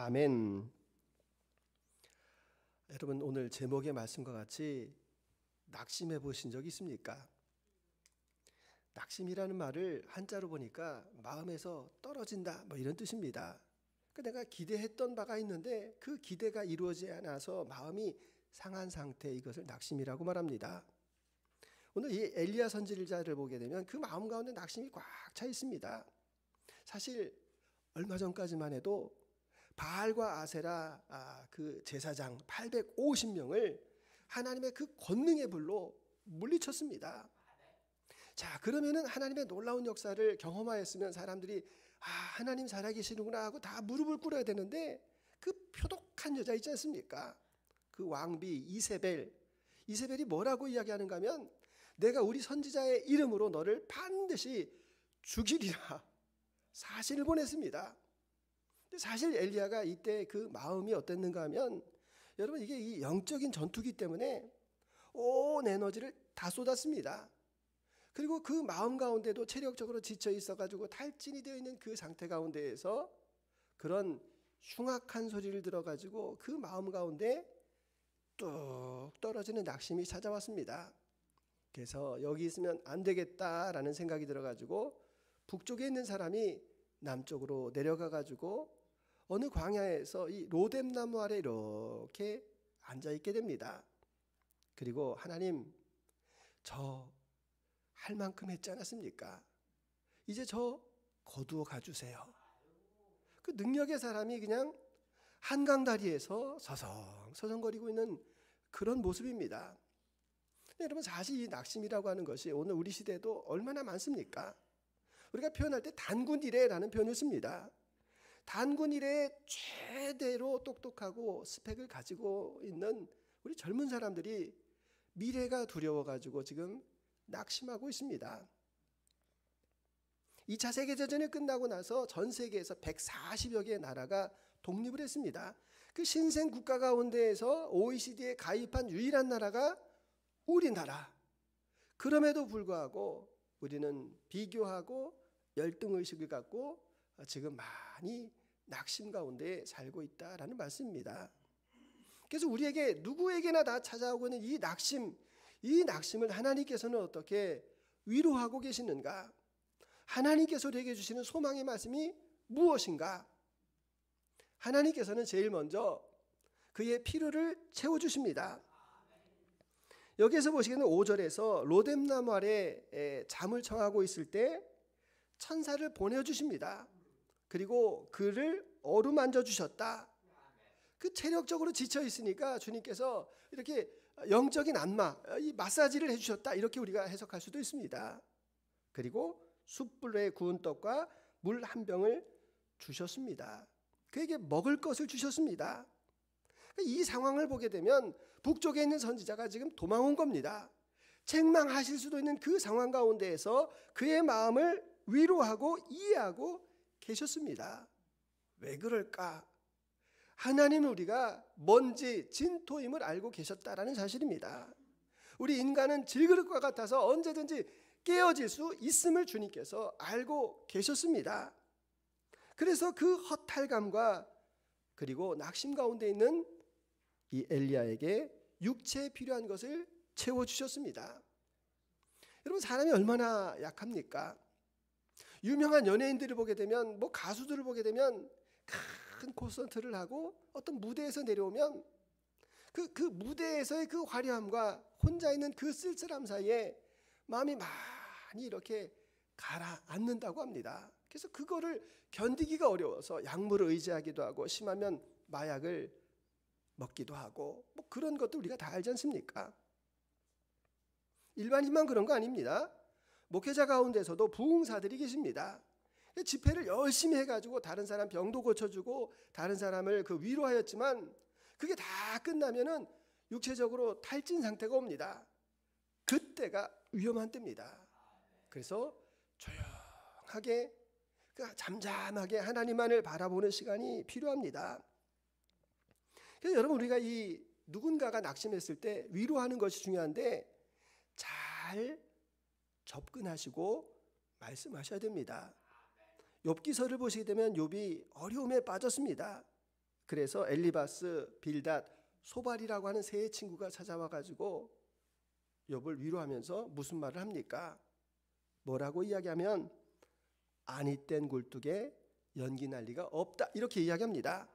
아멘. 여러분, 오늘 제목의 말씀과 같이 낙심해 보신 적 있습니까? 낙심이라는 말을 한자로 보니까 마음에서 떨어진다 뭐 이런 뜻입니다. 내가 기대했던 바가 있는데 그 기대가 이루어지지 않아서 마음이 상한 상태, 이것을 낙심이라고 말합니다. 오늘 이 엘리야 선지자를 보게 되면 그 마음 가운데 낙심이 꽉 차 있습니다. 사실 얼마 전까지만 해도 바알과 아세라 그 제사장 850명을 하나님의 그 권능의 불로 물리쳤습니다. 자, 그러면은 하나님의 놀라운 역사를 경험하였으면 사람들이 하나님 살아계시는구나 하고 다 무릎을 꿇어야 되는데, 그 표독한 여자 있지 않습니까? 그 왕비 이세벨이 뭐라고 이야기하는가 하면, 내가 우리 선지자의 이름으로 너를 반드시 죽이리라 사신을 보냈습니다. 사실 엘리야가 이때 그 마음이 어땠는가 하면, 여러분, 이게 이 영적인 전투기 때문에 온 에너지를 다 쏟았습니다. 그리고 그 마음 가운데도 체력적으로 지쳐 있어가지고 탈진이 되어 있는 그 상태 가운데에서 그런 흉악한 소리를 들어가지고 그 마음 가운데 뚝 떨어지는 낙심이 찾아왔습니다. 그래서 여기 있으면 안 되겠다라는 생각이 들어가지고 북쪽에 있는 사람이 남쪽으로 내려가가지고 어느 광야에서 이 로뎀나무 아래 이렇게 앉아있게 됩니다. 그리고 하나님, 저 할 만큼 했지 않았습니까? 이제 저 거두어 가주세요. 그 능력의 사람이 그냥 한강 다리에서 서성서성거리고 있는 그런 모습입니다. 여러분, 사실 이 낙심이라고 하는 것이 오늘 우리 시대에도 얼마나 많습니까? 우리가 표현할 때 단군이래라는 표현을 씁니다. 단군이래에 최대로 똑똑하고 스펙을 가지고 있는 우리 젊은 사람들이 미래가 두려워가지고 지금 낙심하고 있습니다. 2차 세계대전이 끝나고 나서 전 세계에서 140여 개의 나라가 독립을 했습니다. 그 신생 국가 가운데에서 OECD에 가입한 유일한 나라가 우리나라. 그럼에도 불구하고 우리는 비교하고 열등의식을 갖고 지금 많이 낙심 가운데 살고 있다라는 말씀입니다. 그래서 우리에게 누구에게나 다 찾아오고 있는 이 낙심을 하나님께서는 어떻게 위로하고 계시는가? 하나님께서 우리에게 주시는 소망의 말씀이 무엇인가? 하나님께서는 제일 먼저 그의 필요를 채워주십니다. 여기에서 보시기에는 5절에서 로뎀나무 아래 잠을 청하고 있을 때 천사를 보내주십니다. 그리고 그를 어루만져 주셨다. 그 체력적으로 지쳐 있으니까 주님께서 이렇게 영적인 안마, 이 마사지를 해주셨다, 이렇게 우리가 해석할 수도 있습니다. 그리고 숯불에 구운 떡과 물 한 병을 주셨습니다. 그에게 먹을 것을 주셨습니다. 이 상황을 보게 되면 북쪽에 있는 선지자가 지금 도망온 겁니다. 책망하실 수도 있는 그 상황 가운데에서 그의 마음을 위로하고 이해하고 계셨습니다. 왜 그럴까? 하나님은 우리가 먼지 진토임을 알고 계셨다라는 사실입니다. 우리 인간은 질그릇과 같아서 언제든지 깨어질 수 있음을 주님께서 알고 계셨습니다. 그래서 그 허탈감과 그리고 낙심 가운데 있는 이 엘리야에게 육체에 필요한 것을 채워주셨습니다. 여러분, 사람이 얼마나 약합니까? 유명한 연예인들을 보게 되면, 가수들을 보게 되면 큰 콘서트를 하고 어떤 무대에서 내려오면 그 무대에서의 그 화려함과 혼자 있는 그 쓸쓸함 사이에 마음이 많이 이렇게 가라앉는다고 합니다. 그래서 그거를 견디기가 어려워서 약물을 의지하기도 하고, 심하면 마약을 먹기도 하고, 그런 것도 우리가 다 알지 않습니까? 일반인만 그런 거 아닙니다. 목회자 가운데서도 부흥사들이 계십니다. 집회를 열심히 해가지고 다른 사람 병도 고쳐주고 다른 사람을 위로하였지만 그게 다 끝나면은 육체적으로 탈진 상태가 옵니다. 그때가 위험한 때입니다. 그래서 조용하게, 잠잠하게 하나님만을 바라보는 시간이 필요합니다. 그래서 여러분, 우리가 이 누군가가 낙심했을 때 위로하는 것이 중요한데 잘 접근하시고 말씀하셔야 됩니다. 욥기서를 보시게 되면 욥이 어려움에 빠졌습니다. 그래서 엘리바스, 빌닷, 소발이라고 하는 세 친구가 찾아와 가지고 욥을 위로하면서 무슨 말을 합니까? 뭐라고 이야기하면 아니 땐 굴뚝에 연기 날 리가 없다, 이렇게 이야기합니다.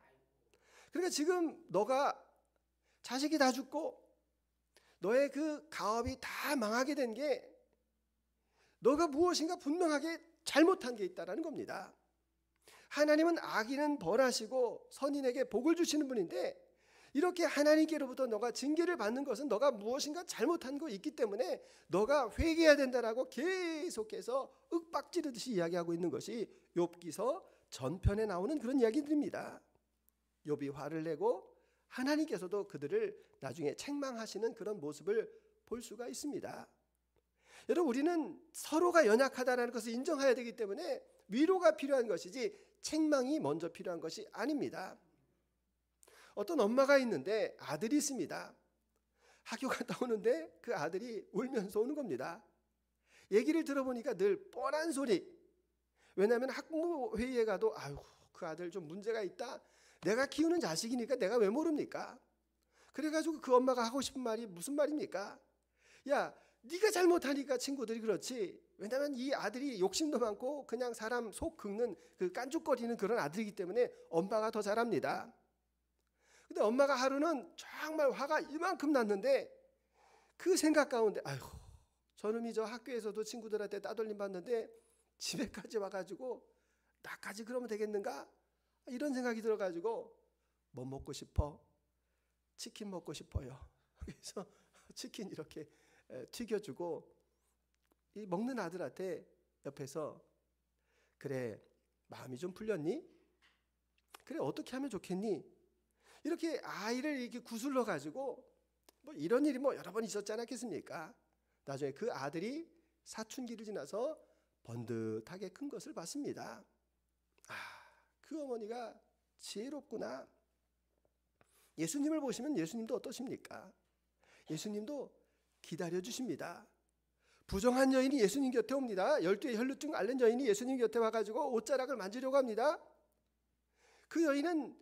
그러니까 지금 너가 자식이 다 죽고 너의 그 가업이 다 망하게 된 게 너가 무엇인가 분명하게 잘못한 게 있다라는 겁니다. 하나님은 악인은 벌하시고 선인에게 복을 주시는 분인데 이렇게 하나님께로부터 너가 징계를 받는 것은 너가 무엇인가 잘못한 거 있기 때문에 너가 회개해야 된다라고 계속해서 윽박지르듯이 이야기하고 있는 것이 욥기서 전편에 나오는 그런 이야기들입니다. 욥이 화를 내고 하나님께서도 그들을 나중에 책망하시는 그런 모습을 볼 수가 있습니다. 여러분, 우리는 서로가 연약하다는 것을 인정해야 되기 때문에 위로가 필요한 것이지 책망이 먼저 필요한 것이 아닙니다. 어떤 엄마가 있는데 아들이 있습니다. 학교 갔다 오는데 그 아들이 울면서 오는 겁니다. 얘기를 들어보니까 늘 뻔한 소리. 왜냐하면 학부모 회의에 가도 아유 그 아들 좀 문제가 있다. 내가 키우는 자식이니까 내가 왜 모릅니까? 그래가지고 그 엄마가 하고 싶은 말이 무슨 말입니까? 야, 네가 잘못하니까 친구들이 그렇지. 왜냐하면 이 아들이 욕심도 많고 그냥 사람 속 긁는 그 깐죽거리는 그런 아들이기 때문에 엄마가 더 잘합니다. 근데 엄마가 하루는 정말 화가 이만큼 났는데 그 생각 가운데 아이고 저놈이 저 학교에서도 친구들한테 따돌림 받는데 집에까지 와가지고 나까지 그러면 되겠는가? 이런 생각이 들어가지고 뭐 먹고 싶어? 치킨 먹고 싶어요. 그래서 치킨 이렇게 튀겨주고 이 먹는 아들한테 옆에서 그래 마음이 좀 풀렸니? 그래 어떻게 하면 좋겠니? 이렇게 아이를 이렇게 구슬러 가지고 뭐 이런 일이 뭐 여러 번 있었지 않았겠습니까? 나중에 그 아들이 사춘기를 지나서 번듯하게 큰 것을 봤습니다. 아, 그 어머니가 지혜롭구나. 예수님을 보시면 예수님도 어떠십니까? 예수님도 기다려 주십니다. 부정한 여인이 예수님 곁에 옵니다. 12의 혈루증 앓는 여인이 예수님 곁에 와가지고 옷자락을 만지려고 합니다. 그 여인은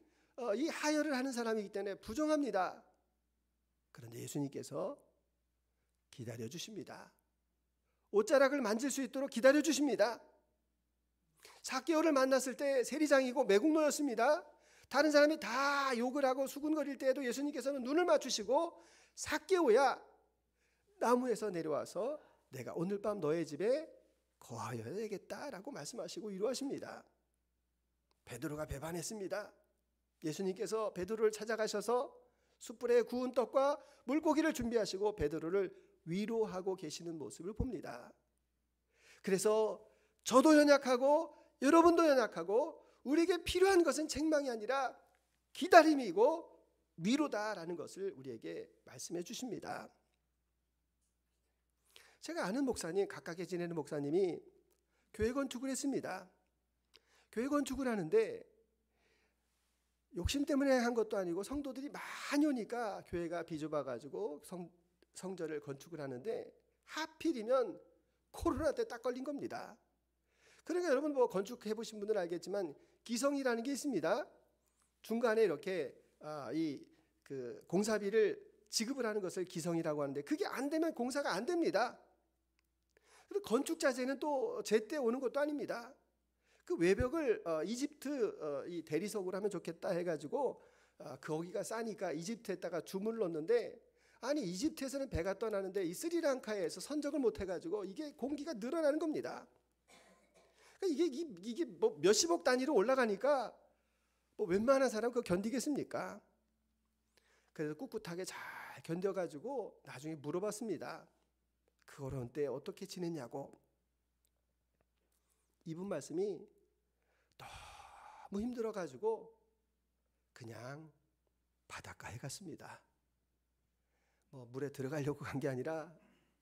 이 하혈을 하는 사람이기 때문에 부정합니다. 그런데 예수님께서 기다려 주십니다. 옷자락을 만질 수 있도록 기다려 주십니다. 삭개오를 만났을 때 세리장이고 매국노였습니다. 다른 사람이 다 욕을 하고 수군거릴 때에도 예수님께서는 눈을 맞추시고 삭개오야 나무에서 내려와서 내가 오늘 밤 너의 집에 거하여야 되겠다라고 말씀하시고 위로하십니다. 베드로가 배반했습니다. 예수님께서 베드로를 찾아가셔서 숯불에 구운 떡과 물고기를 준비하시고 베드로를 위로하고 계시는 모습을 봅니다. 그래서 저도 연약하고 여러분도 연약하고 우리에게 필요한 것은 책망이 아니라 기다림이고 위로다라는 것을 우리에게 말씀해 주십니다. 제가 아는 목사님, 가깝게 지내는 목사님이 교회 건축을 했습니다. 교회 건축을 하는데 욕심 때문에 한 것도 아니고 성도들이 많이 오니까 교회가 비좁아가지고 성전을 건축을 하는데 하필이면 코로나 때 딱 걸린 겁니다. 그러니까 여러분 뭐 건축해 보신 분들은 알겠지만 기성이라는 게 있습니다. 중간에 이렇게 그 공사비를 지급을 하는 것을 기성이라고 하는데 그게 안 되면 공사가 안 됩니다. 그리고 건축 자재는 또 제때 오는 것도 아닙니다. 그 외벽을 이집트 이 대리석으로 하면 좋겠다 해가지고 거기가 싸니까 이집트에다가 주문을 넣었는데 아니 이집트에서는 배가 떠나는데 이 스리랑카에서 선적을 못 해가지고 이게 공기가 늘어나는 겁니다. 그러니까 이게 뭐 몇십억 단위로 올라가니까 뭐 웬만한 사람 그거 견디겠습니까? 그래서 꿋꿋하게 잘 견뎌가지고 나중에 물어봤습니다. 그 어려운 때 어떻게 지냈냐고. 이분 말씀이 너무 힘들어가지고 그냥 바닷가에 갔습니다. 뭐 물에 들어가려고 간 게 아니라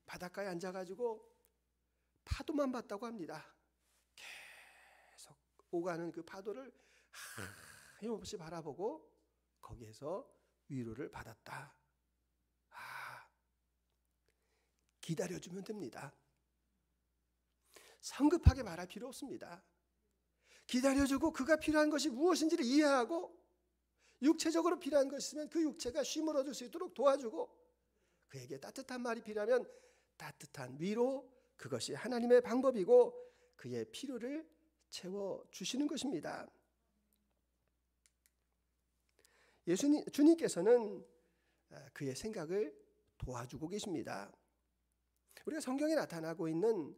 바닷가에 앉아가지고 파도만 봤다고 합니다. 계속 오가는 그 파도를 힘없이 바라보고 거기에서 위로를 받았다. 기다려주면 됩니다. 성급하게 말할 필요 없습니다. 기다려주고 그가 필요한 것이 무엇인지를 이해하고 육체적으로 필요한 것이 있으면 그 육체가 쉼을 얻을 수 있도록 도와주고, 그에게 따뜻한 말이 필요하면 따뜻한 위로, 그것이 하나님의 방법이고 그의 필요를 채워주시는 것입니다. 주님께서는 그의 생각을 도와주고 계십니다. 우리가 성경에 나타나고 있는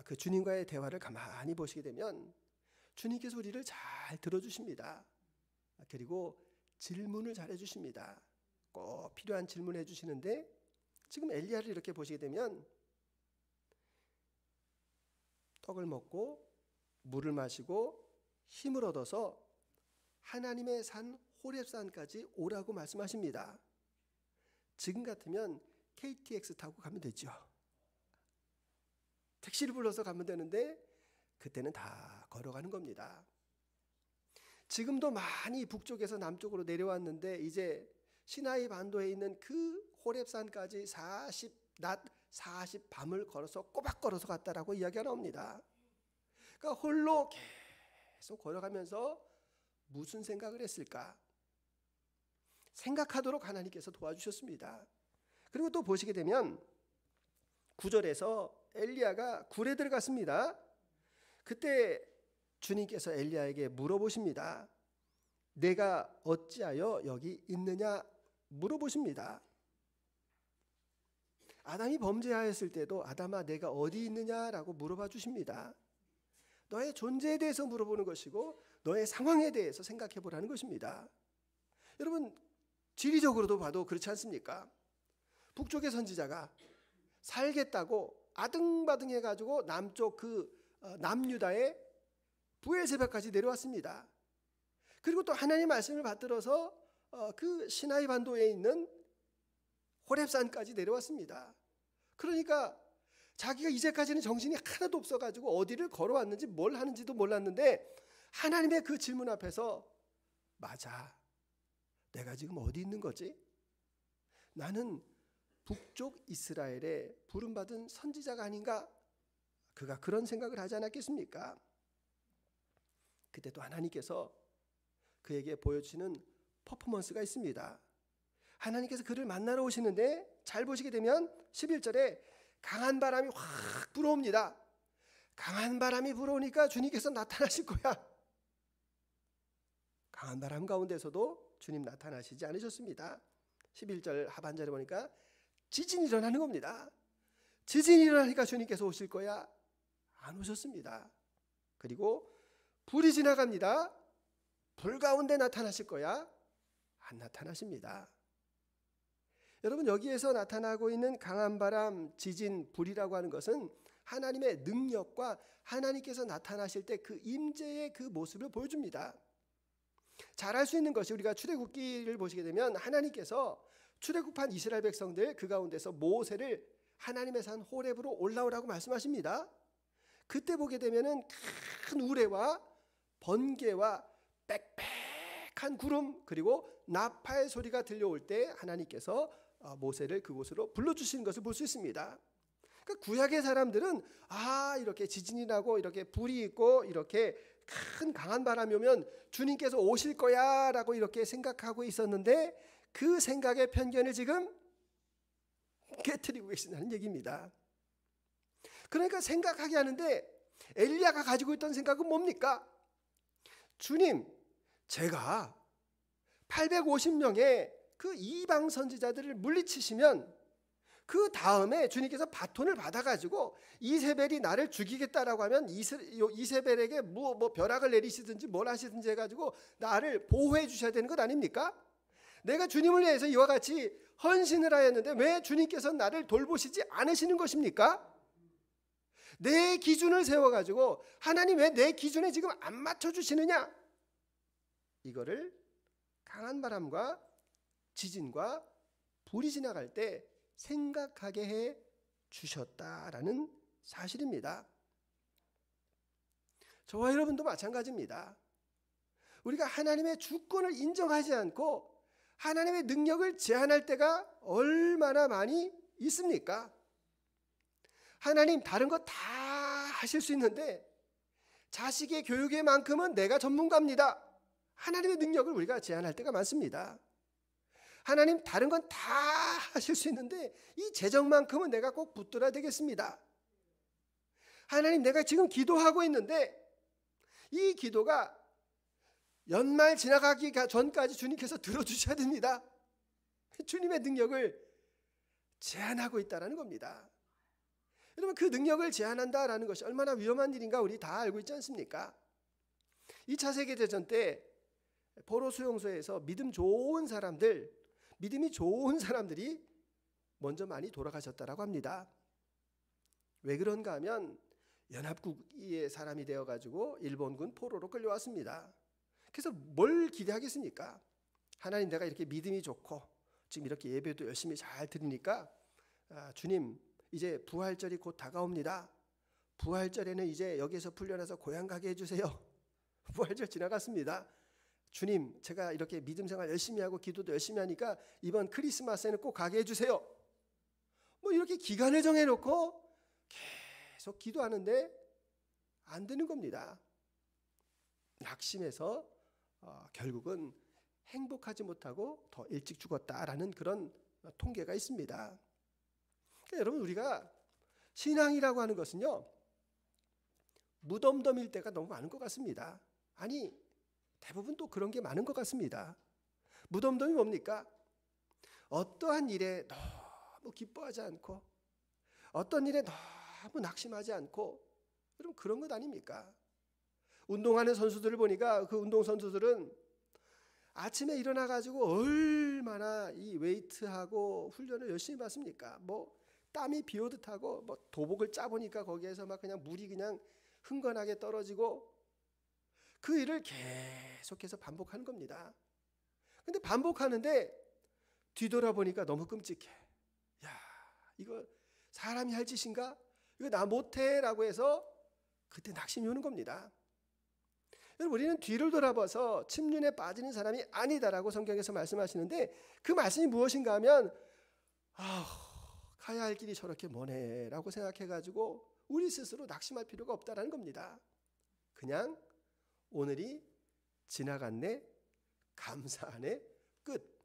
그 주님과의 대화를 가만히 보시게 되면 주님께서 우리를 잘 들어주십니다. 그리고 질문을 잘 해주십니다. 꼭 필요한 질문을 해주시는데, 지금 엘리야를 이렇게 보시게 되면 떡을 먹고 물을 마시고 힘을 얻어서 하나님의 산 호렙산까지 오라고 말씀하십니다. 지금 같으면 KTX 타고 가면 되죠. 택시를 불러서 가면 되는데 그때는 다 걸어가는 겁니다. 지금도 많이 북쪽에서 남쪽으로 내려왔는데 이제 시나이 반도에 있는 그 호렙산까지 40낮 40밤을 걸어서 꼬박 걸어서 갔다라고 이야기가 나옵니다. 그러니까 홀로 계속 걸어가면서 무슨 생각을 했을까? 생각하도록 하나님께서 도와주셨습니다. 그리고 또 보시게 되면 9절에서 엘리야가 굴에 들어갔습니다. 그때 주님께서 엘리야에게 물어보십니다. 내가 어찌하여 여기 있느냐 물어보십니다. 아담이 범죄하였을 때도 아담아 내가 어디 있느냐라고 물어봐 주십니다. 너의 존재에 대해서 물어보는 것이고 너의 상황에 대해서 생각해 보라는 것입니다. 여러분, 지리적으로도 봐도 그렇지 않습니까? 북쪽의 선지자가 살겠다고 아등바등 해가지고 남쪽 남유다의 부엘세바까지 내려왔습니다. 그리고 또 하나님의 말씀을 받들어서 그 시나이 반도에 있는 호렙산까지 내려왔습니다. 그러니까 자기가 이제까지는 정신이 하나도 없어가지고 어디를 걸어왔는지 뭘 하는지도 몰랐는데 하나님의 그 질문 앞에서 맞아, 내가 지금 어디 있는 거지? 나는 북쪽 이스라엘에 부름받은 선지자가 아닌가? 그가 그런 생각을 하지 않았겠습니까? 그때 또 하나님께서 그에게 보여주시는 퍼포먼스가 있습니다. 하나님께서 그를 만나러 오시는데 잘 보시게 되면 11절에 강한 바람이 확 불어옵니다. 강한 바람이 불어오니까 주님께서 나타나실 거야. 강한 바람 가운데서도 주님 나타나시지 않으셨습니다. 11절 하반절에 보니까 지진이 일어나는 겁니다. 지진이 일어나니까 주님께서 오실 거야. 안 오셨습니다. 그리고 불이 지나갑니다. 불 가운데 나타나실 거야. 안 나타나십니다. 여러분, 여기에서 나타나고 있는 강한 바람, 지진, 불이라고 하는 것은 하나님의 능력과 하나님께서 나타나실 때 그 임재의 그 모습을 보여줍니다. 잘 알 수 있는 것이 우리가 출애굽기를 보시게 되면 하나님께서 출애굽한 이스라엘 백성들 그 가운데서 모세를 하나님의 산 호렙으로 올라오라고 말씀하십니다. 그때 보게 되면은 큰 우레와 번개와 빽빽한 구름 그리고 나팔 소리가 들려올 때 하나님께서 모세를 그곳으로 불러주시는 것을 볼 수 있습니다. 그러니까 구약의 사람들은 이렇게 지진이 나고 이렇게 불이 있고 이렇게 큰 강한 바람이 오면 주님께서 오실 거야 라고 이렇게 생각하고 있었는데 그 생각의 편견을 지금 깨트리고 계신다는 얘기입니다. 그러니까 생각하게 하는데 엘리야가 가지고 있던 생각은 뭡니까? 주님, 제가 850명의 그 이방 선지자들을 물리치시면 그 다음에 주님께서 바톤을 받아가지고 이세벨이 나를 죽이겠다라고 하면 이세벨에게 뭐 벼락을 내리시든지 뭘 하시든지 해가지고 나를 보호해 주셔야 되는 것 아닙니까? 내가 주님을 위해서 이와 같이 헌신을 하였는데 왜 주님께서 나를 돌보시지 않으시는 것입니까? 내 기준을 세워가지고 하나님 왜 내 기준에 지금 안 맞춰주시느냐? 이거를 강한 바람과 지진과 불이 지나갈 때 생각하게 해 주셨다라는 사실입니다. 저와 여러분도 마찬가지입니다. 우리가 하나님의 주권을 인정하지 않고 하나님의 능력을 제한할 때가 얼마나 많이 있습니까? 하나님 다른 거 다 하실 수 있는데 자식의 교육에 만큼은 내가 전문가입니다. 하나님의 능력을 우리가 제한할 때가 많습니다. 하나님 다른 건 다 하실 수 있는데 이 재정만큼은 내가 꼭 붙들어야 되겠습니다. 하나님 내가 지금 기도하고 있는데 이 기도가 연말 지나가기 전까지 주님께서 들어주셔야 됩니다. 주님의 능력을 제한하고 있다는 겁니다. 여러분 그 능력을 제한한다라는 것이 얼마나 위험한 일인가 우리 다 알고 있지 않습니까? 2차 세계대전 때 포로 수용소에서 믿음이 좋은 사람들이 먼저 많이 돌아가셨다고 합니다. 왜 그런가 하면 연합국의 사람이 되어가지고 일본군 포로로 끌려왔습니다. 그래서 뭘 기대하겠습니까? 하나님 내가 이렇게 믿음이 좋고 지금 이렇게 예배도 열심히 잘 드리니까 주님 이제 부활절이 곧 다가옵니다. 부활절에는 이제 여기서 풀려나서 고향 가게 해주세요. 부활절 지나갔습니다. 주님 제가 이렇게 믿음 생활 열심히 하고 기도도 열심히 하니까 이번 크리스마스에는 꼭 가게 해주세요. 뭐 이렇게 기간을 정해놓고 계속 기도하는데 안 되는 겁니다. 낙심해서 결국은 행복하지 못하고 더 일찍 죽었다라는 그런 통계가 있습니다. 그러니까 여러분 우리가 신앙이라고 하는 것은요 무덤덤일 때가 너무 많은 것 같습니다. 아니 대부분 또 그런 게 많은 것 같습니다. 무덤덤이 뭡니까? 어떠한 일에 너무 기뻐하지 않고 어떤 일에 너무 낙심하지 않고 여러분 그런 것 아닙니까? 운동하는 선수들을 보니까 그 운동선수들은 아침에 일어나가지고 얼마나 이 웨이트하고 훈련을 열심히 받습니까? 뭐 땀이 비 오듯 하고 뭐 도복을 짜보니까 거기에서 막 그냥 물이 그냥 흥건하게 떨어지고 그 일을 계속해서 반복하는 겁니다. 근데 반복하는데 뒤돌아보니까 너무 끔찍해. 야, 이거 사람이 할 짓인가? 이거 나 못해 라고 해서 그때 낙심이 오는 겁니다. 여러분 우리는 뒤를 돌아봐서 침륜에 빠지는 사람이 아니다라고 성경에서 말씀하시는데 그 말씀이 무엇인가 하면 가야 할 길이 저렇게 머네 라고 생각해가지고 우리 스스로 낙심할 필요가 없다라는 겁니다. 그냥 오늘이 지나갔네 감사하네 끝.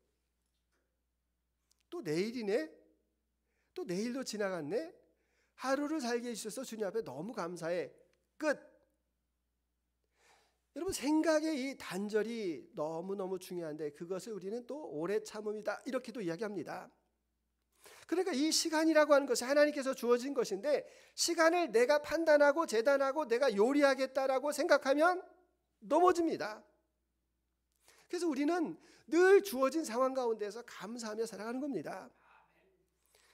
또 내일이네 또 내일도 지나갔네 하루를 살게 해주셔서 주님 앞에 너무 감사해 끝. 여러분 생각의 이 단절이 너무너무 중요한데 그것을 우리는 또 오래 참음이다 이렇게도 이야기합니다. 그러니까 이 시간이라고 하는 것이 하나님께서 주어진 것인데 시간을 내가 판단하고 재단하고 내가 요리하겠다라고 생각하면 넘어집니다. 그래서 우리는 늘 주어진 상황 가운데서 감사하며 살아가는 겁니다.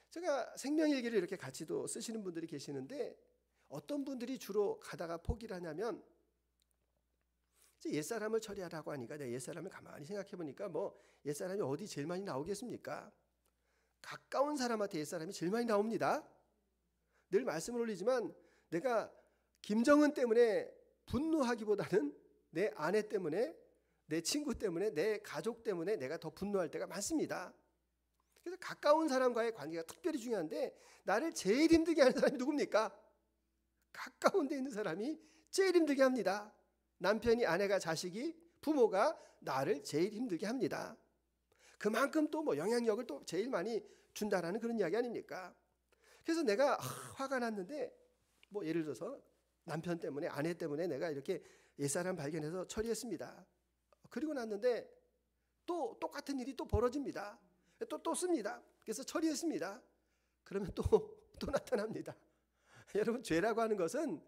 제가 생명일기를 이렇게 같이도 쓰시는 분들이 계시는데 어떤 분들이 주로 가다가 포기를 하냐면 옛사람을 처리하라고 하니까 내가 옛사람을 가만히 생각해 보니까 뭐 옛사람이 어디 제일 많이 나오겠습니까? 가까운 사람한테 옛사람이 제일 많이 나옵니다. 늘 말씀을 올리지만 내가 김정은 때문에 분노하기보다는 내 아내 때문에 내 친구 때문에 내 가족 때문에 내가 더 분노할 때가 많습니다. 그래서 가까운 사람과의 관계가 특별히 중요한데 나를 제일 힘들게 하는 사람이 누굽니까? 가까운 데 있는 사람이 제일 힘들게 합니다. 남편이 아내가 자식이 부모가 나를 제일 힘들게 합니다. 그만큼 또 뭐 영향력을 또 제일 많이 준다라는 그런 이야기 아닙니까? 그래서 내가 화가 났는데 뭐 예를 들어서 남편 때문에 아내 때문에 내가 이렇게 옛사람 발견해서 처리했습니다. 그리고 났는데 또 똑같은 일이 또 벌어집니다. 또 씁니다. 그래서 처리했습니다. 그러면 또 나타납니다. 여러분 죄라고 하는 것은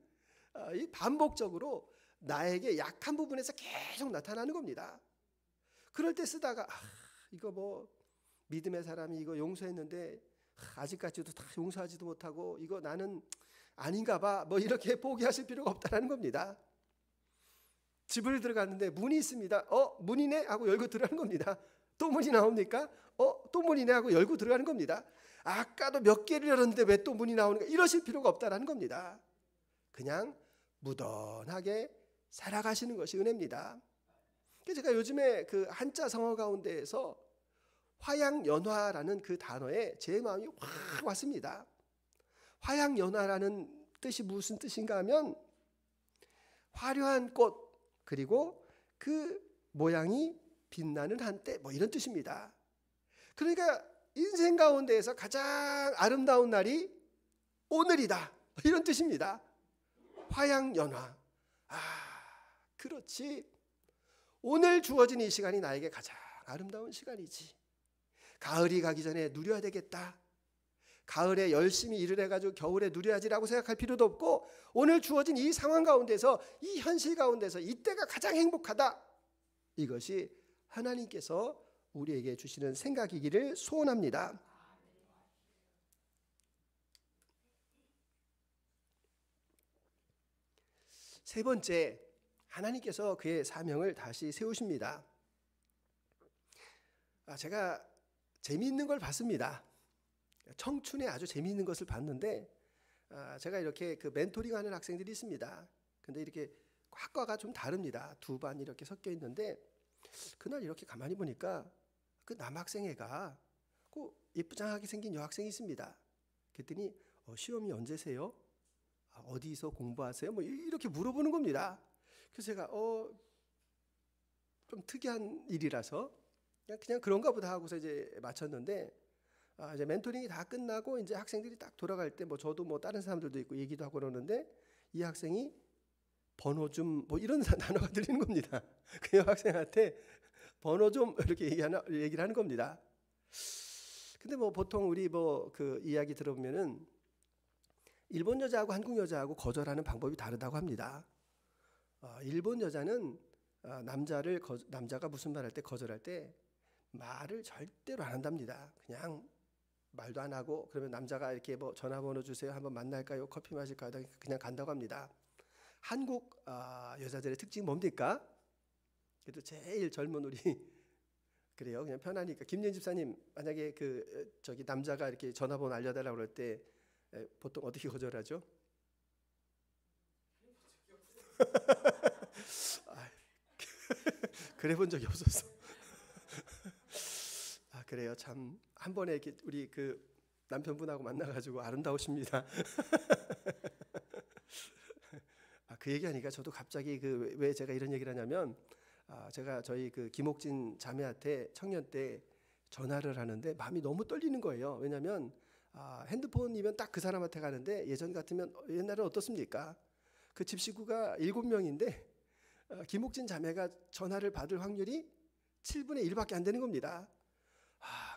이 반복적으로 나에게 약한 부분에서 계속 나타나는 겁니다. 그럴 때 쓰다가 이거 뭐 믿음의 사람이 이거 용서했는데 아직까지도 다 용서하지도 못하고 이거 나는 아닌가 봐 뭐 이렇게 포기하실 필요가 없다는 겁니다. 집을 들어갔는데 문이 있습니다. 문이네 하고 열고 들어가는 겁니다. 또 문이 나옵니까? 또 문이네 하고 열고 들어가는 겁니다. 아까도 몇 개를 열었는데 왜 또 문이 나오는가 이러실 필요가 없다는 겁니다. 그냥 무던하게 살아가시는 것이 은혜입니다. 제가 요즘에 그 한자 성어 가운데에서 화양연화라는 그 단어에 제 마음이 확 왔습니다. 화양연화라는 뜻이 무슨 뜻인가 하면 화려한 꽃 그리고 그 모양이 빛나는 한때, 뭐 이런 뜻입니다. 그러니까 인생 가운데에서 가장 아름다운 날이 오늘이다, 이런 뜻입니다. 화양연화. 그렇지. 오늘 주어진 이 시간이 나에게 가장 아름다운 시간이지. 가을이 가기 전에 누려야 되겠다. 가을에 열심히 일을 해가지고 겨울에 누려야지라고 생각할 필요도 없고, 오늘 주어진 이 상황 가운데서, 이 현실 가운데서 이때가 가장 행복하다. 이것이 하나님께서 우리에게 주시는 생각이기를 소원합니다. 세 번째, 하나님께서 그의 사명을 다시 세우십니다. 제가 재미있는 걸 봤습니다. 청춘에 아주 재미있는 것을 봤는데, 제가 이렇게 그 멘토링하는 학생들이 있습니다. 근데 이렇게 학과가 좀 다릅니다. 두 반 이렇게 섞여 있는데, 그날 이렇게 가만히 보니까 그 남학생애가 그 예쁘장하게 생긴 여학생이 있습니다. 그랬더니 시험이 언제세요? 어디서 공부하세요? 뭐 이렇게 물어보는 겁니다. 그래서 제가 좀 특이한 일이라서 그냥 그런가 보다 하고서 이제 마쳤는데, 이제 멘토링이 다 끝나고 이제 학생들이 딱 돌아갈 때, 뭐 저도 뭐 다른 사람들도 있고 얘기도 하고 그러는데, 이 학생이 번호 좀 뭐 이런 단어가 들리는 겁니다. 그 여학생한테 번호 좀 이렇게 얘기를 하는 겁니다. 근데 뭐 보통 우리 뭐 그 이야기 들어보면은 일본 여자하고 한국 여자하고 거절하는 방법이 다르다고 합니다. 일본 여자는 남자가 무슨 말 할 때 거절할 때 말을 절대로 안 한답니다. 그냥 말도 안 하고, 그러면 남자가 이렇게 뭐 전화번호 주세요, 한번 만날까요, 커피 마실까요, 그냥 간다고 합니다. 한국 여자들의 특징이 뭡니까? 그래도 제일 젊은 우리 그래요. 그냥 편하니까 김연 집사님, 만약에 저기 남자가 이렇게 전화번호 알려달라고 그럴 때 보통 어떻게 거절하죠? 그래 본 적이 없었어. 그래요. 참 한 번에 이렇게 우리 그 남편분하고 만나가지고 아름다우십니다. 그 얘기하니까 저도 갑자기 왜 제가 이런 얘기를 하냐면, 제가 저희 그 김옥진 자매한테 청년 때 전화를 하는데 마음이 너무 떨리는 거예요. 왜냐하면 핸드폰이면 딱 그 사람한테 가는데, 예전 같으면 옛날에 어떻습니까? 그 집 식구가 7명인데 김옥진 자매가 전화를 받을 확률이 7분의 1밖에 안 되는 겁니다.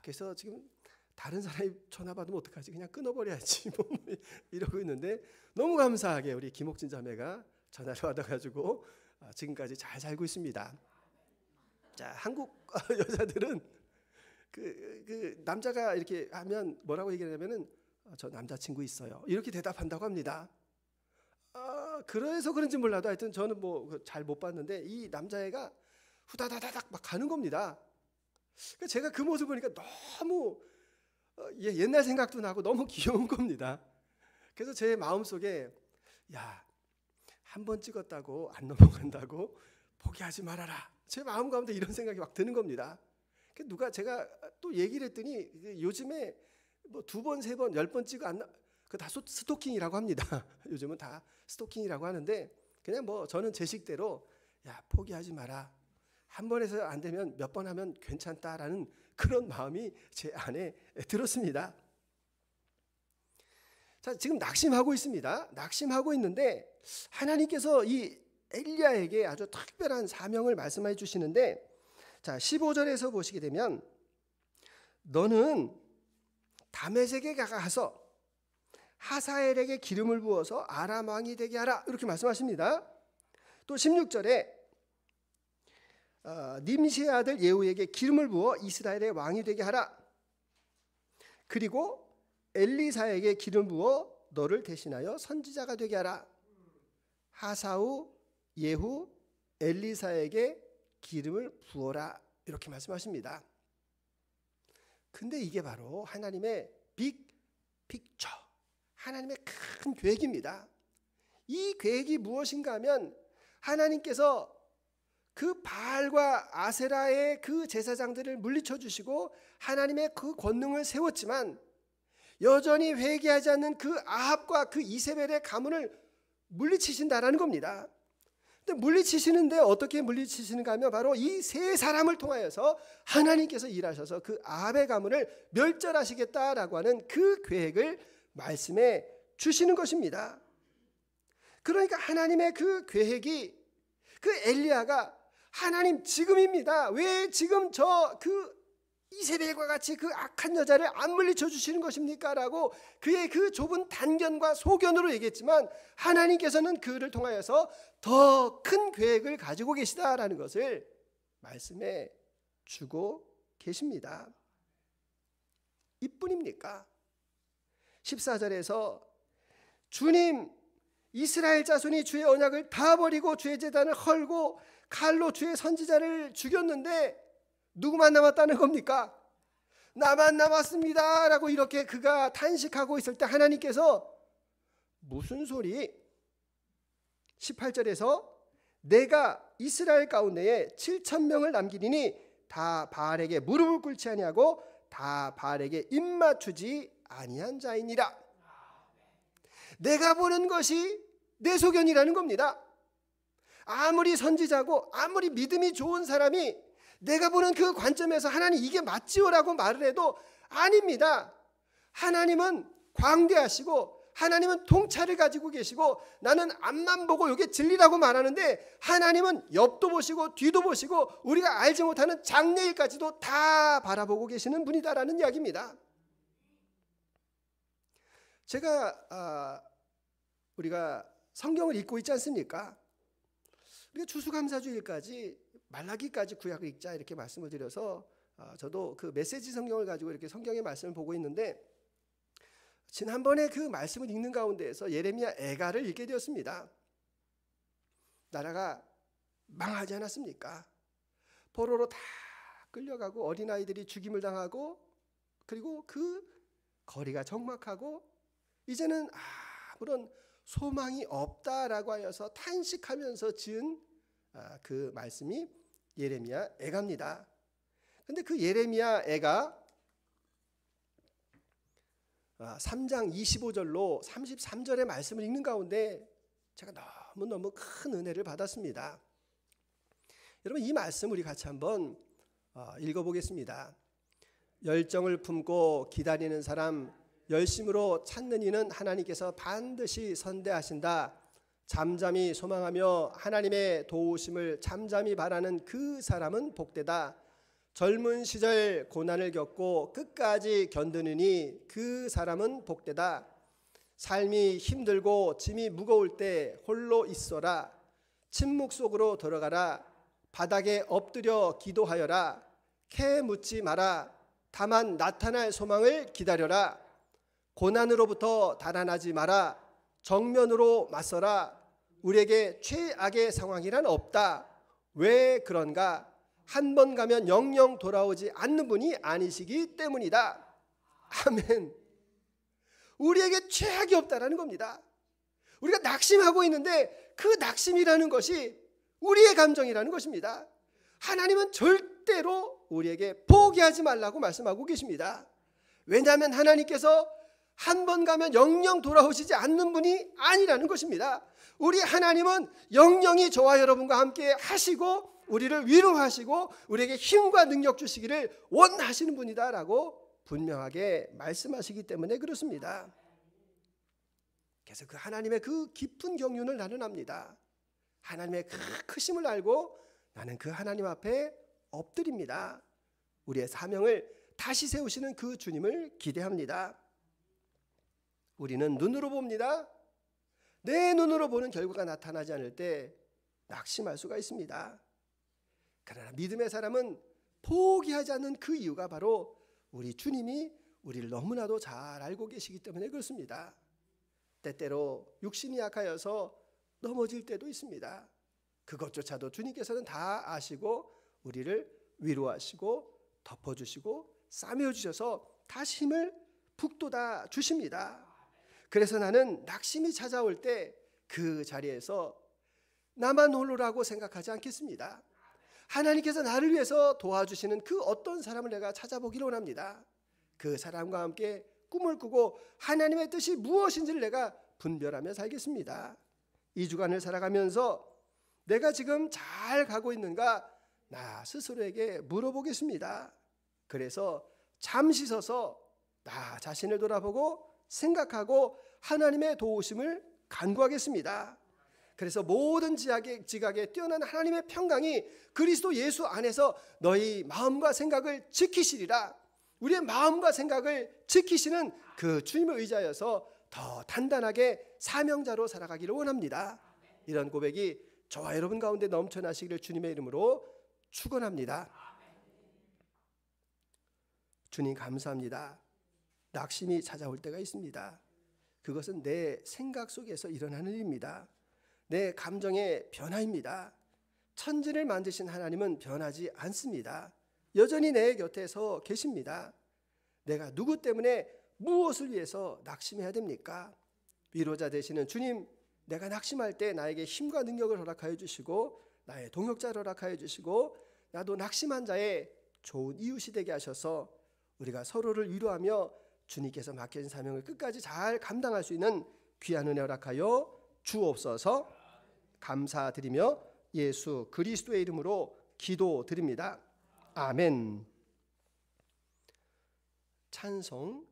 그래서 지금 다른 사람이 전화 받으면 어떡하지? 그냥 끊어버려야지 뭐 이러고 있는데, 너무 감사하게 우리 김옥진 자매가 전화를 받아가지고 지금까지 잘 살고 있습니다. 자, 한국 여자들은 그 남자가 이렇게 하면 뭐라고 얘기하냐면은 저 남자친구 있어요, 이렇게 대답한다고 합니다. 그래서 그런지 몰라도 하여튼 저는 뭐 잘 못 봤는데, 이 남자애가 후다다다닥 막 가는 겁니다. 제가 그 모습 보니까 너무 옛날 생각도 나고 너무 귀여운 겁니다. 그래서 제 마음속에, 야, 한 번 찍었다고 안 넘어간다고 포기하지 말아라. 제 마음 가운데 이런 생각이 막 드는 겁니다. 제가 또 얘기를 했더니, 요즘에 뭐 2번, 3번, 10번 찍어 그 다 스토킹이라고 합니다. 요즘은 다 스토킹이라고 하는데, 그냥 뭐 저는 제 식대로, 야, 포기하지 마라. 한 번에서 안 되면 몇 번 하면 괜찮다라는 그런 마음이 제 안에 들었습니다. 자, 지금 낙심하고 있습니다. 낙심하고 있는데, 하나님께서 이 엘리야에게 아주 특별한 사명을 말씀해 주시는데, 자, 15절에서 보시게 되면, 너는 다메섹에 가서 하사엘에게 기름을 부어서 아람 왕이 되게 하라, 이렇게 말씀하십니다. 또 16절에 님시의 아들 예후에게 기름을 부어 이스라엘의 왕이 되게 하라. 그리고 엘리사에게 기름 부어 너를 대신하여 선지자가 되게 하라. 하사우, 예후, 엘리사에게 기름을 부어라, 이렇게 말씀하십니다. 근데 이게 바로 하나님의 빅 픽처, 하나님의 큰 계획입니다. 이 계획이 무엇인가 하면, 하나님께서 그 바알과 아세라의 그 제사장들을 물리쳐 주시고 하나님의 그 권능을 세웠지만, 여전히 회개하지 않는 그 아합과 그 이세벨의 가문을 물리치신다라는 겁니다. 근데 물리치시는데 어떻게 물리치시는가 하면 바로 이 세 사람을 통하여서 하나님께서 일하셔서 그 아합의 가문을 멸절하시겠다라고 하는 그 계획을 말씀해 주시는 것입니다. 그러니까 하나님의 그 계획이, 그 엘리야가 하나님 지금입니다. 왜 지금 그 이세벨과 같이 그 악한 여자를 안 물리쳐 주시는 것입니까? 라고 그의 그 좁은 단견과 소견으로 얘기했지만 하나님께서는 그를 통하여서 더 큰 계획을 가지고 계시다라는 것을 말씀해 주고 계십니다. 이뿐입니까? 14절에서 주님, 이스라엘 자손이 주의 언약을 다 버리고 주의 제단을 헐고 칼로 주의 선지자를 죽였는데 누구만 남았다는 겁니까? 나만 남았습니다 라고 이렇게 그가 탄식하고 있을 때 하나님께서 무슨 소리? 18절에서 내가 이스라엘 가운데에 7,000명을 남기리니 다 바알에게 무릎을 꿇지 아니하고 다 바알에게 입맞추지 아니한 자이니라. 내가 보는 것이 내 소견이라는 겁니다. 아무리 선지자고 아무리 믿음이 좋은 사람이 내가 보는 그 관점에서 하나님 이게 맞지요라고 말을 해도 아닙니다. 하나님은 광대하시고 하나님은 통찰을 가지고 계시고 나는 앞만 보고 이게 진리라고 말하는데 하나님은 옆도 보시고 뒤도 보시고 우리가 알지 못하는 장래일까지도 다 바라보고 계시는 분이다라는 이야기입니다. 제가 우리가 성경을 읽고 있지 않습니까? 우리가 추수감사주일까지 말라기까지 구약을 읽자 이렇게 말씀을 드려서 저도 그 메시지 성경을 가지고 이렇게 성경의 말씀을 보고 있는데 지난번에 그 말씀을 읽는 가운데에서 예레미야 애가를 읽게 되었습니다. 나라가 망하지 않았습니까? 포로로 다 끌려가고 어린아이들이 죽임을 당하고 그리고 그 거리가 적막하고 이제는 아무런 소망이 없다라고 하여서 탄식하면서 지은 그 말씀이 예레미야 애가입니다. 그런데 그 예레미야 애가 3장 25절로 33절의 말씀을 읽는 가운데 제가 너무너무 큰 은혜를 받았습니다. 여러분 이 말씀 우리 같이 한번 읽어보겠습니다. 열정을 품고 기다리는 사람, 열심으로 찾는 이는 하나님께서 반드시 선대하신다. 잠잠히 소망하며 하나님의 도우심을 잠잠히 바라는 그 사람은 복되다. 젊은 시절 고난을 겪고 끝까지 견디느니 그 사람은 복되다. 삶이 힘들고 짐이 무거울 때 홀로 있어라. 침묵 속으로 들어가라. 바닥에 엎드려 기도하여라. 캐 묻지 마라. 다만 나타날 소망을 기다려라. 고난으로부터 달아나지 마라. 정면으로 맞서라. 우리에게 최악의 상황이란 없다. 왜 그런가? 한 번 가면 영영 돌아오지 않는 분이 아니시기 때문이다. 아멘. 우리에게 최악이 없다라는 겁니다. 우리가 낙심하고 있는데 그 낙심이라는 것이 우리의 감정이라는 것입니다. 하나님은 절대로 우리에게 포기하지 말라고 말씀하고 계십니다. 왜냐하면 하나님께서 한 번 가면 영영 돌아오시지 않는 분이 아니라는 것입니다. 우리 하나님은 영영이 저와 여러분과 함께 하시고 우리를 위로하시고 우리에게 힘과 능력 주시기를 원하시는 분이다라고 분명하게 말씀하시기 때문에 그렇습니다. 그래서 그 하나님의 그 깊은 경륜을 나는 압니다. 하나님의 그 크심을 알고 나는 그 하나님 앞에 엎드립니다. 우리의 사명을 다시 세우시는 그 주님을 기대합니다. 우리는 눈으로 봅니다. 내 눈으로 보는 결과가 나타나지 않을 때 낙심할 수가 있습니다. 그러나 믿음의 사람은 포기하지 않는 그 이유가 바로 우리 주님이 우리를 너무나도 잘 알고 계시기 때문에 그렇습니다. 때때로 육신이 약하여서 넘어질 때도 있습니다. 그것조차도 주님께서는 다 아시고 우리를 위로하시고 덮어주시고 싸매어주셔서 다시 힘을 북돋아 주십니다. 그래서 나는 낙심이 찾아올 때 그 자리에서 나만 홀로라고 생각하지 않겠습니다. 하나님께서 나를 위해서 도와주시는 그 어떤 사람을 내가 찾아보기를 원합니다. 그 사람과 함께 꿈을 꾸고 하나님의 뜻이 무엇인지를 내가 분별하며 살겠습니다. 이 주간을 살아가면서 내가 지금 잘 가고 있는가? 나 스스로에게 물어보겠습니다. 그래서 잠시 서서 나 자신을 돌아보고 생각하고 하나님의 도우심을 간구하겠습니다. 그래서 모든 지각에 뛰어난 하나님의 평강이 그리스도 예수 안에서 너희 마음과 생각을 지키시리라. 우리의 마음과 생각을 지키시는 그 주님을 의지하여서 더 단단하게 사명자로 살아가기를 원합니다. 이런 고백이 저와 여러분 가운데 넘쳐나시기를 주님의 이름으로 축원합니다. 주님 감사합니다. 낙심이 찾아올 때가 있습니다. 그것은 내 생각 속에서 일어나는 일입니다. 내 감정의 변화입니다. 천지를 만드신 하나님은 변하지 않습니다. 여전히 내 곁에서 계십니다. 내가 누구 때문에 무엇을 위해서 낙심해야 됩니까? 위로자 되시는 주님, 내가 낙심할 때 나에게 힘과 능력을 허락하여 주시고 나의 동역자를 허락하여 주시고 나도 낙심한 자의 좋은 이웃이 되게 하셔서 우리가 서로를 위로하며 주님께서 맡겨진 사명을 끝까지 잘 감당할 수 있는 귀한 은혜 허락하여 주옵소서. 감사드리며 예수 그리스도의 이름으로 기도드립니다. 아멘. 찬송